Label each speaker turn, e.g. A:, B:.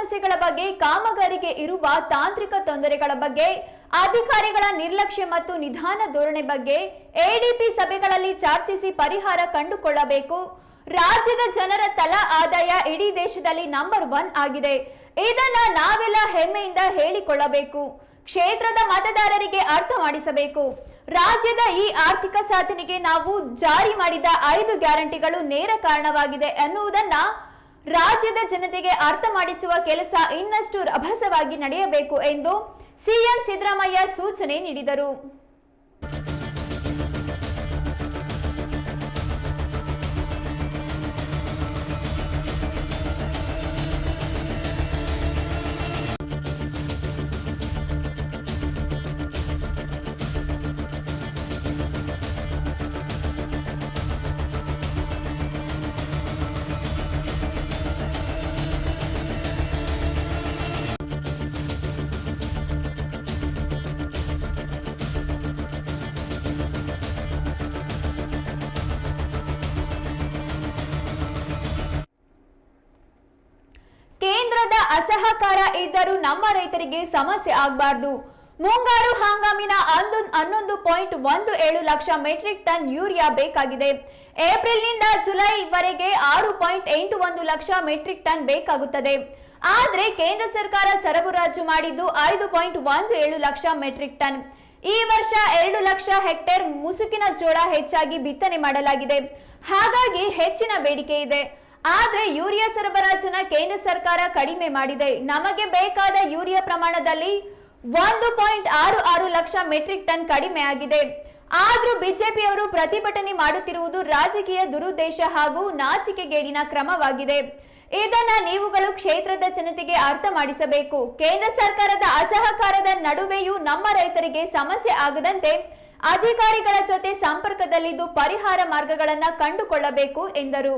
A: ಸಮಸ್ಯೆಗಳ ಬಗ್ಗೆ, ಕಾಮಗಾರಿಗೆ ಇರುವ ತಾಂತ್ರಿಕ ತೊಂದರೆಗಳ ಬಗ್ಗೆ, ಅಧಿಕಾರಿಗಳ ನಿರ್ಲಕ್ಷ್ಯ ಮತ್ತು ನಿಧಾನ ಧೋರಣೆ ಬಗ್ಗೆ ಎಡಿಪಿ ಸಭೆಗಳಲ್ಲಿ ಚರ್ಚಿಸಿ ಪರಿಹಾರ ಕಂಡುಕೊಳ್ಳಬೇಕು. ರಾಜ್ಯದ ಜನರ ತಲಾ ಆದಾಯ ಇಡೀ ದೇಶದಲ್ಲಿ ನಂಬರ್ 1 ಆಗಿದೆ. ಇದನ್ನ ನಾವೆಲ್ಲ ಹೆಮ್ಮೆಯಿಂದ ಹೇಳಿಕೊಳ್ಳಬೇಕು. ಕ್ಷೇತ್ರದ ಮತದಾರರಿಗೆ ಅರ್ಥ ಮಾಡಿಸಬೇಕು. ರಾಜ್ಯದ ಈ ಆರ್ಥಿಕ ಸಾಧನೆಗೆ ನಾವು ಜಾರಿ ಮಾಡಿದ 5 ಗ್ಯಾರಂಟಿಗಳು ನೇರ ಕಾರಣವಾಗಿದೆ ಎನ್ನುವುದನ್ನ ರಾಜ್ಯದ ಜನತೆಗೆ ಅರ್ಥ ಮಾಡಿಸುವ ಕೆಲಸ ಇನ್ನಷ್ಟು ರಭಸವಾಗಿ ನಡೆಯಬೇಕು ಎಂದು ಸಿಎಂ ಸಿದ್ದರಾಮಯ್ಯ ಸೂಚನೆ ನೀಡಿದರು. ಕೇಂದ್ರದ ಅಸಹಕಾರ ಇದ್ದರೂ ನಮ್ಮ ರೈತರಿಗೆ ಸಮಸ್ಯೆ ಆಗಬಾರದು. ಮುಂಗಾರು ಹಂಗಾಮಿನ 11.17 ಲಕ್ಷ ಮೆಟ್ರಿಕ್ ಟನ್ ಯೂರಿಯಾ ಬೇಕಾಗಿದೆ. ಏಪ್ರಿಲ್ನಿಂದ ಜುಲೈವರೆಗೆ 6.81 ಲಕ್ಷ ಮೆಟ್ರಿಕ್ ಟನ್ ಬೇಕಾಗುತ್ತದೆ. ಆದರೆ ಕೇಂದ್ರ ಸರ್ಕಾರ ಸರಬರಾಜು ಮಾಡಿದ್ದು 5.17 ಲಕ್ಷ ಮೆಟ್ರಿಕ್ ಟನ್. ಈ ವರ್ಷ 2 ಲಕ್ಷ ಹೆಕ್ಟೇರ್ ಮುಸುಕಿನ ಜೋಳ ಹೆಚ್ಚಾಗಿ ಬಿತ್ತನೆ ಮಾಡಲಾಗಿದೆ. ಹಾಗಾಗಿ ಹೆಚ್ಚಿನ ಬೇಡಿಕೆ ಇದೆ. ಆದರೆ ಯೂರಿಯಾ ಸರಬರಾಜನ್ನ ಕೇಂದ್ರ ಸರ್ಕಾರ ಕಡಿಮೆ ಮಾಡಿದೆ. ನಮಗೆ ಬೇಕಾದ ಯೂರಿಯಾ ಪ್ರಮಾಣದಲ್ಲಿ 1.66 ಲಕ್ಷ ಮೆಟ್ರಿಕ್ ಟನ್ ಕಡಿಮೆ ಆಗಿದೆ. ಆದ್ರೂ ಬಿಜೆಪಿಯವರು ಪ್ರತಿಭಟನೆ ಮಾಡುತ್ತಿರುವುದು ರಾಜಕೀಯ ದುರುದ್ದೇಶ ಹಾಗೂ ನಾಚಿಕೆಗೇಡಿನ ಕ್ರಮವಾಗಿದೆ. ಇದನ್ನ ನೀವುಗಳು ಕ್ಷೇತ್ರದ ಜನತೆಗೆ ಅರ್ಥ ಮಾಡಿಸಬೇಕು. ಕೇಂದ್ರ ಸರ್ಕಾರದ ಅಸಹಕಾರದ ನಡುವೆಯೂ ನಮ್ಮ ರೈತರಿಗೆ ಸಮಸ್ಯೆ ಆಗದಂತೆ ಅಧಿಕಾರಿಗಳ ಜೊತೆ ಸಂಪರ್ಕದಲ್ಲಿದ್ದು ಪರಿಹಾರ ಮಾರ್ಗಗಳನ್ನು ಕಂಡುಕೊಳ್ಳಬೇಕು ಎಂದರು.